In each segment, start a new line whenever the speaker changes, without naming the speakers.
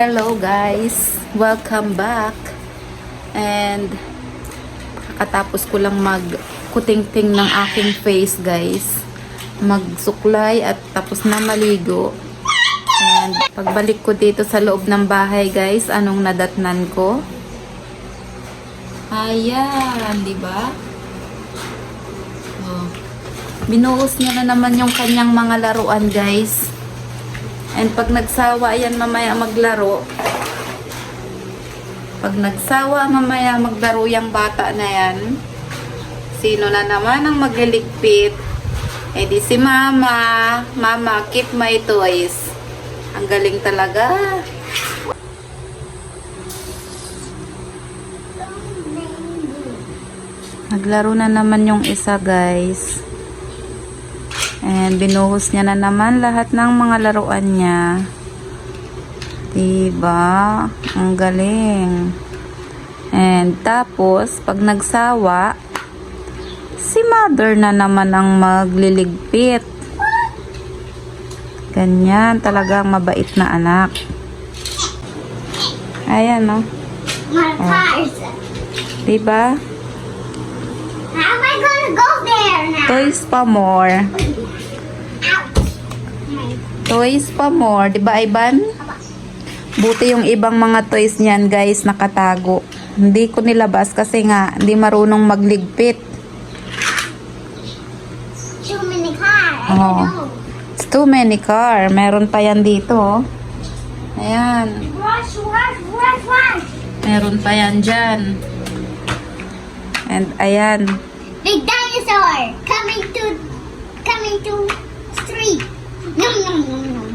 Hello guys, welcome back. And kakatapos ko lang magkuting-ting ng aking face guys, magsuklay at tapos na maligo. And pagbalik ko dito sa loob ng bahay guys, anong nadatnan ko? Ayan, di ba? Oh. Binuhos niya na naman yung kanyang mga laruan guys. And pag nagsawa yan mamaya maglaro, pag nagsawa mamaya maglaro yung bata na yan, sino na naman ang magliligpit? Eh di si mama. Mama, keep my toys. Ang galing talaga. Naglaro na naman yung isa guys. And binuhos niya na naman lahat ng mga laruan niya. Diba? Ang galing. And tapos, pag nagsawa, si mother na naman ang magliligpit. Ganyan, talagang mabait na anak. Ayan, no? Oh. Diba?
How am I gonna go there now?
Toys pa more. Toys pa more. Diba, Ivan? Buti yung ibang mga toys niyan, guys, nakatago. Hindi ko nilabas kasi nga, hindi marunong magligpit.
Too many cars. I don't
Oh.
know.
It's too many car. Meron pa yan dito, oh. Ayan.
Rush, rush, rush, rush.
Meron pa yan dyan. And ayan.
Big dinosaur coming to street. Nom, nom, nom, nom.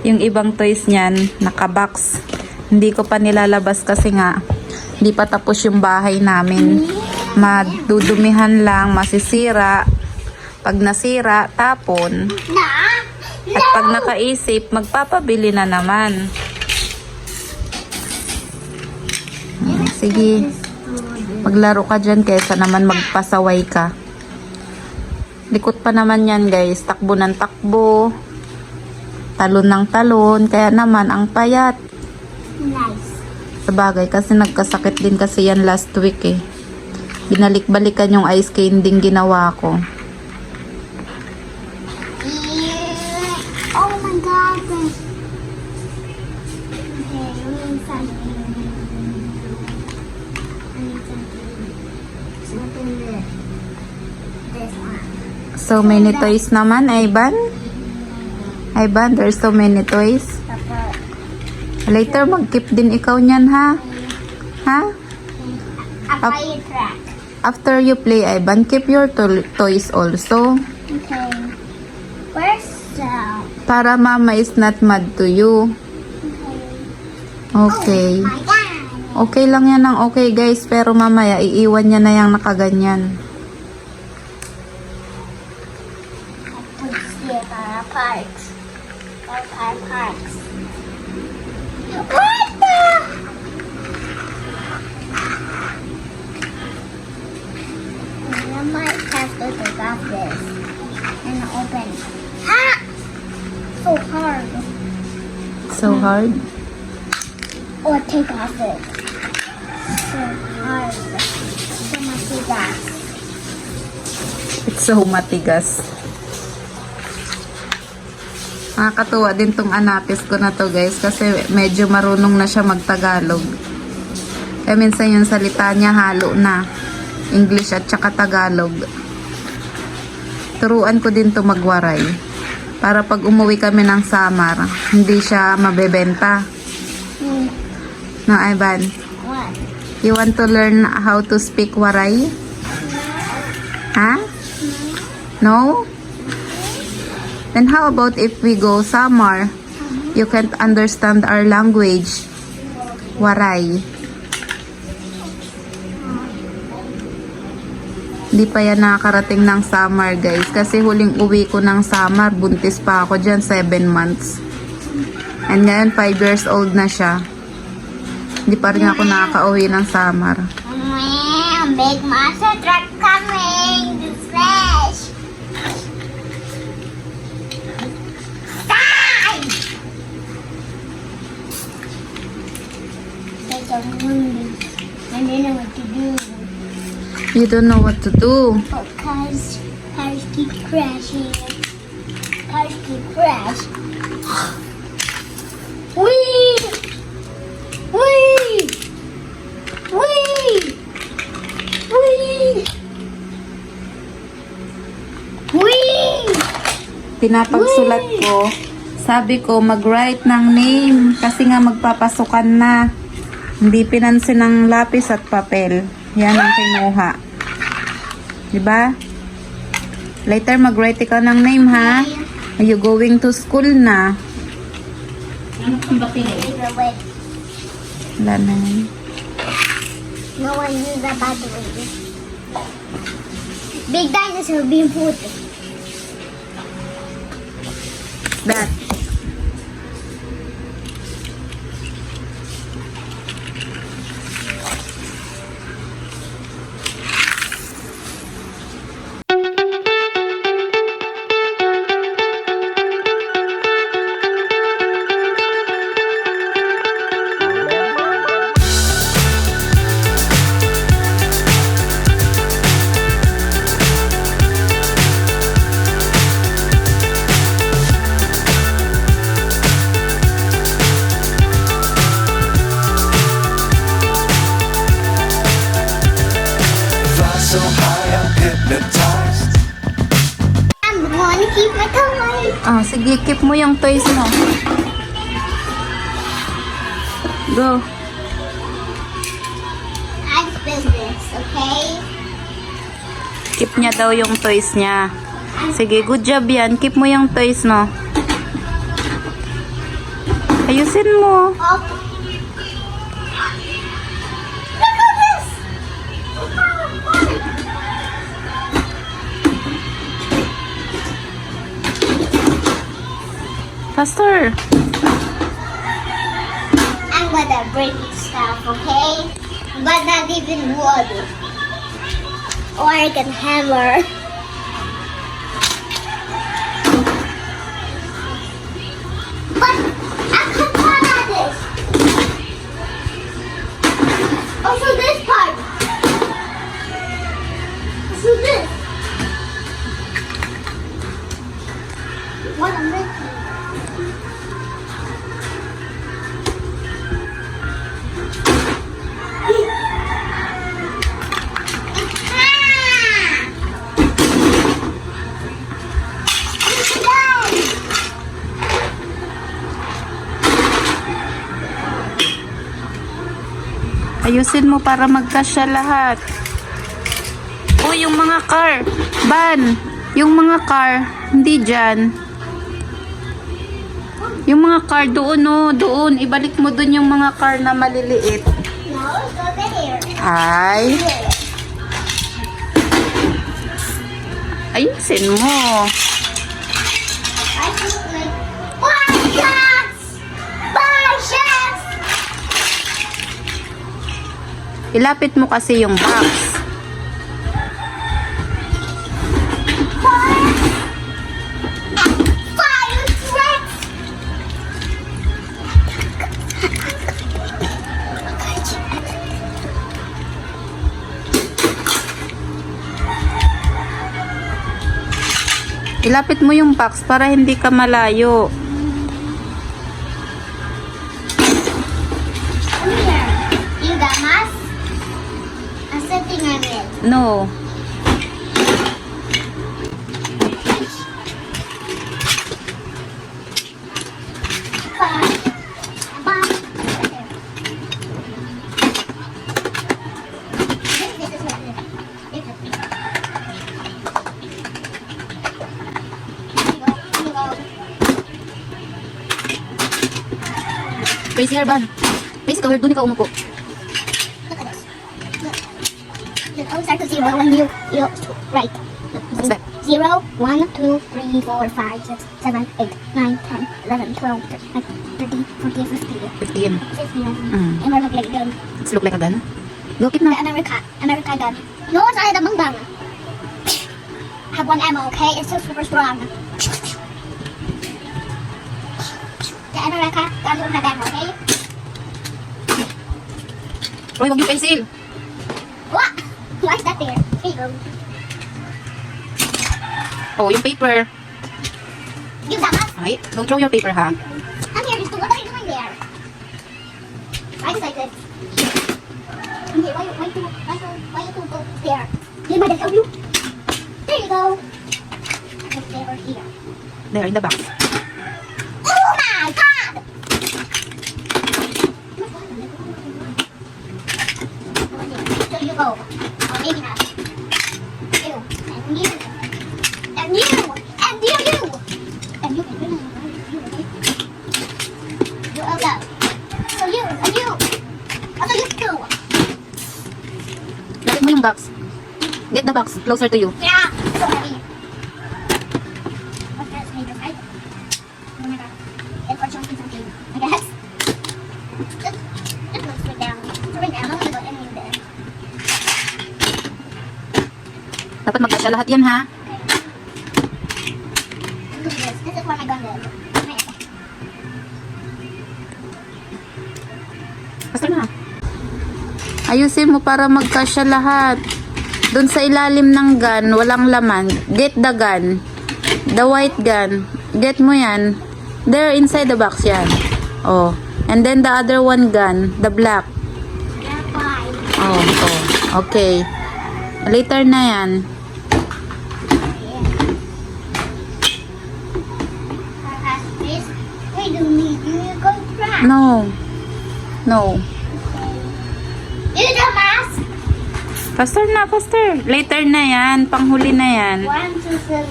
Yung ibang toys niyan, nakabox. Hindi ko pa nilalabas kasi nga, hindi pa tapos yung bahay namin. Madudumihan lang, masisira. Pag nasira, tapon.
Na?
At pag nakaisip, magpapabili na naman. Sige, maglaro ka dyan kesa naman magpasaway ka. Likot pa naman yan guys, takbo ng takbo, talon ng talon, kaya naman ang payat.
Nice.
Sabagay, kasi nagkasakit din kasi yan last week eh. Binalik-balikan yung ice candy ginawa ko.
Oh my god. Okay, I need something. Something this one.
So many toys naman, Ivan. Ivan, there's so many toys. Later, mag-keep din ikaw niyan, ha? Ha?
A fire truck.
After you play, Ivan, keep your toys also.
Okay. Where's the...
Para mama is not mad to you. Okay.
My god.
Okay lang yan ng okay, guys. Pero mamaya, iiwan niya na yung nakaganyan.
Parks. Parks. What the? I might have to take off this and open. Ah! So hard.
So hard.
Or take off it. So hard. So much of that.
It's so matigas. Nakakatuwa din tong anapis ko na to guys kasi medyo marunong na siya magtagalog. Kaya minsan yung salita niya halo na English at saka Tagalog. Turuan ko din to magwaray para pag umuwi kami ng Samar hindi siya mabebenta. No, Ivan?
What?
You want to learn how to speak waray? Ha? No? Then how about if we go Samar? You can't understand our language. Waray. Hindi pa yan nakakarating ng Samar guys. Kasi huling uwi ko ng Samar, buntis pa ako dyan, 7 months. And ngayon 5 years old na siya. Hindi pa rin ako nakaka-uwi ng Samar.
Big monster truck coming. The flash. Die! so hungry. I don't know what to do.
You don't know what to do.
But cars keep crashing. Cars keep crashing. Wee! Wee! Wee! Wee! Wee!
Pinapagsulat ko. Sabi ko, mag-write ng name kasi nga magpapasukan na. Hindi pinansin ng lapis at papel. Yan ang kinuha. Diba? Later, mag-write ikaw ng name, ha? Are you going to school na?
Wait.
Wala na yun.
No one use the battery. Big dinosaur being put.
That.
Fly so high, I'm hypnotized.
I'm gonna keep my toy.
Ah, sige, keep mo yung toys mo. Go.
I've business, okay?
Keep niya daw yung toys niya. Sige, good job yan. Keep mo yung toys mo. Ayusin mo.
Oh. Look at this!
Faster.
I'm gonna break stuff, okay? But not even wood. Or I can hammer. But I can cut at this. Also this part. Also this. What I'm making.
Ayusin mo para magkasya lahat. O, yung mga car. Ban. Yung mga car. Hindi dyan. Yung mga car doon, no. Doon. Ibalik mo doon yung mga car na maliliit.
No, go there.
Ay. Ayusin mo.
I just like five shots! Five shots!
Ilapit mo kasi yung box.
Fire threats!
Ilapit mo yung box para hindi ka malayo.
Come here. You got mask? I'm sitting on it.
No. Face hair ban. Face cover, doon ikaw umupo.
Look at this. Look. Look, I'll start to zero when you right.
What's that?
0, 1, 2, 3, 4, 5, 6, 7, 8, 9, 10, 11, 12, 13, 14, 15.
15.
15.
Mm.
And we're looking like gun.
It's look like a gun. Go, keep na.
America gun. No one's had a mung gun. Have one ammo, okay? It's so super strong. The America gun don't have ammo, okay?
Uy, huwag yung pencil.
What? Why is that there? Here you go.
Oh, yung paper.
Use that one.
Ay, don't throw your paper, ha?
I'm here, Crystal. What are you doing there? I decided. I'm here. Why you two go there? Did my dad help you? There you go. Put there or here.
There, in the box.
Oh my god! So you go. Or maybe not. You. And you. And you. And you. And you can bring it. You also. So you. And you. Also you too.
Lapit mo yung box. Get the box closer to you.
Yeah. So heavy. What's that made of, right? Oh my god. It's for chunking something, I guess. Just looks straight down. Straight down. I'm gonna go in there.
Dapat magkasya lahat yan, ha?
Look at this. This is where my gun is. My apple.
Basta na. Ayusin mo para magkasya lahat. Doon sa ilalim ng gun, walang laman. Get the gun. The white gun. Get mo yan. There, inside the box yan. Oh. And then the other one gun. The black.
That's why.
Oh, oh. Okay. Later na yan.
This. Wait a minute. You go crack.
No. No.
Do the mask.
Faster na, faster. Later na yan. Panghuli na yan.
1, 2, 7.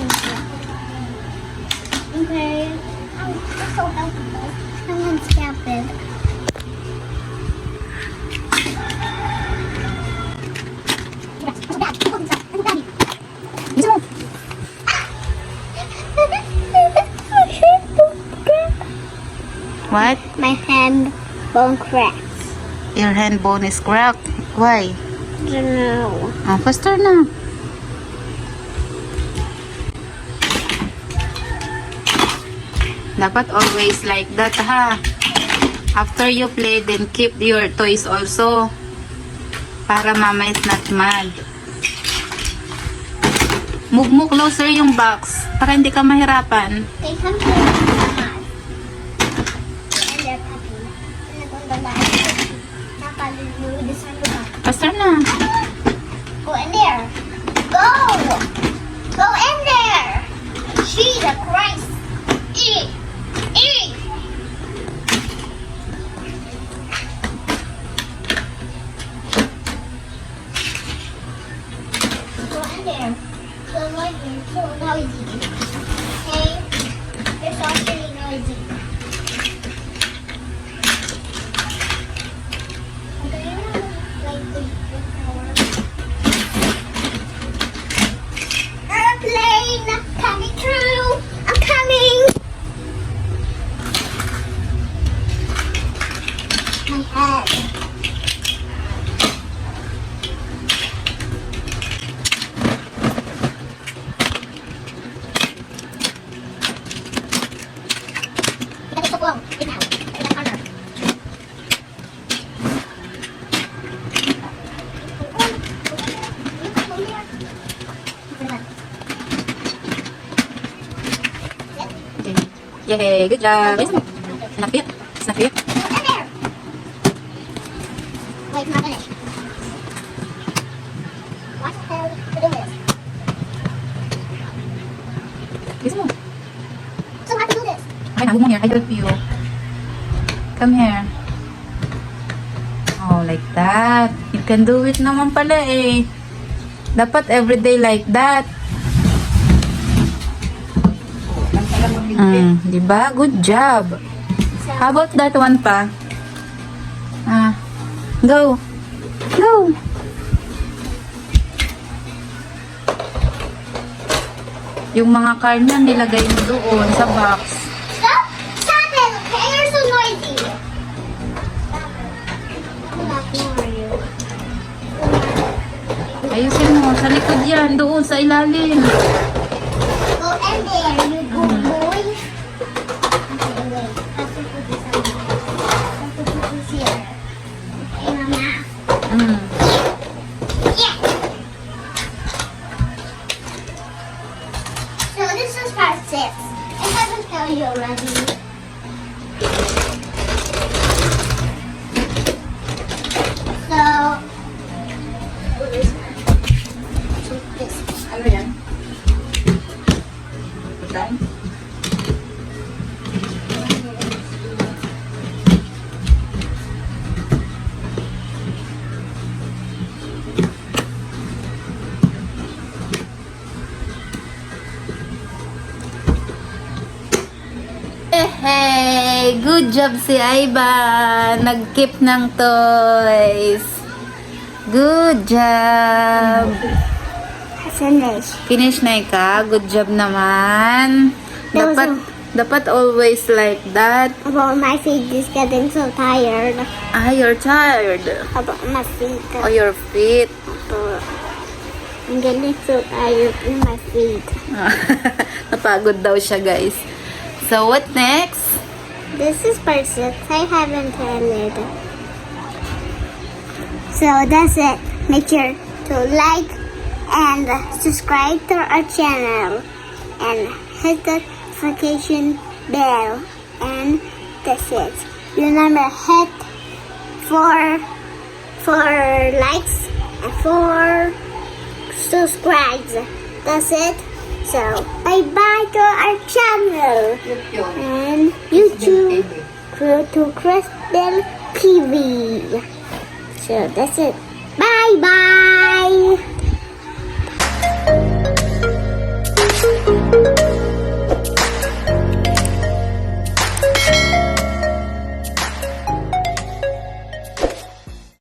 Okay. Oh, it's so helpful. Someone's stupid.
Bisa mo. What?
My hand bone cracks.
Your hand bone is cracked. Why?
I don't know.
Oh, faster na. Dapat always like that, ha? After you play, then keep your toys also. Para mama is not mad. Move mo closer yung box. Para hindi ka mahirapan.
They come to the house. And they're happy. And they're going to lie. Napalulu, this one go.
Faster na.
Go in there. Go! Go in there! Jesus Christ! Eat! Eat! Go in there. So noisy. So noisy. Okay? You're so really noisy. Okay, like the power. Airplane coming through. I'm coming. My head. Kita tutup uang. Kita. Kita corner.
Okay. Yay, good job. Snap it. Snap it.
In there. Wait, not finished. What the hell to do this?
Bisa mo.
So how to do this?
Okay, nabog mo here. I help you. Come here. Oh, like that. You can do it naman pala eh. Dapat everyday like that. Diba? Good job. How about that one pa? Go. Go. Yung mga car niya, nilagay mo doon sa box.
Stop! Stop it! Okay, you're so noisy.
Ayusin mo. Sa likod yan. Doon sa ilalim.
Go in there, you go boy. Okay, wait. Have to put this on. Have to put this here. Okay, mama.
Good job si Ivan. Nag-keep ng toys. Good job.
Finish.
Finish na ka. Good job naman.
That was
Dapat always like that.
About my feet is getting so tired.
You're tired.
About my feet.
Oh, your feet.
I'm getting so tired in my feet.
Napagod daw siya, guys. So, what next?
This is part 6. I haven't had it. So that's it. Make sure to like and subscribe to our channel and hit the notification bell. And that's it. Remember, hit for likes and for subscribes. That's it. So bye bye to our channel and YouTube to Crystal TV. So that's it. Bye bye.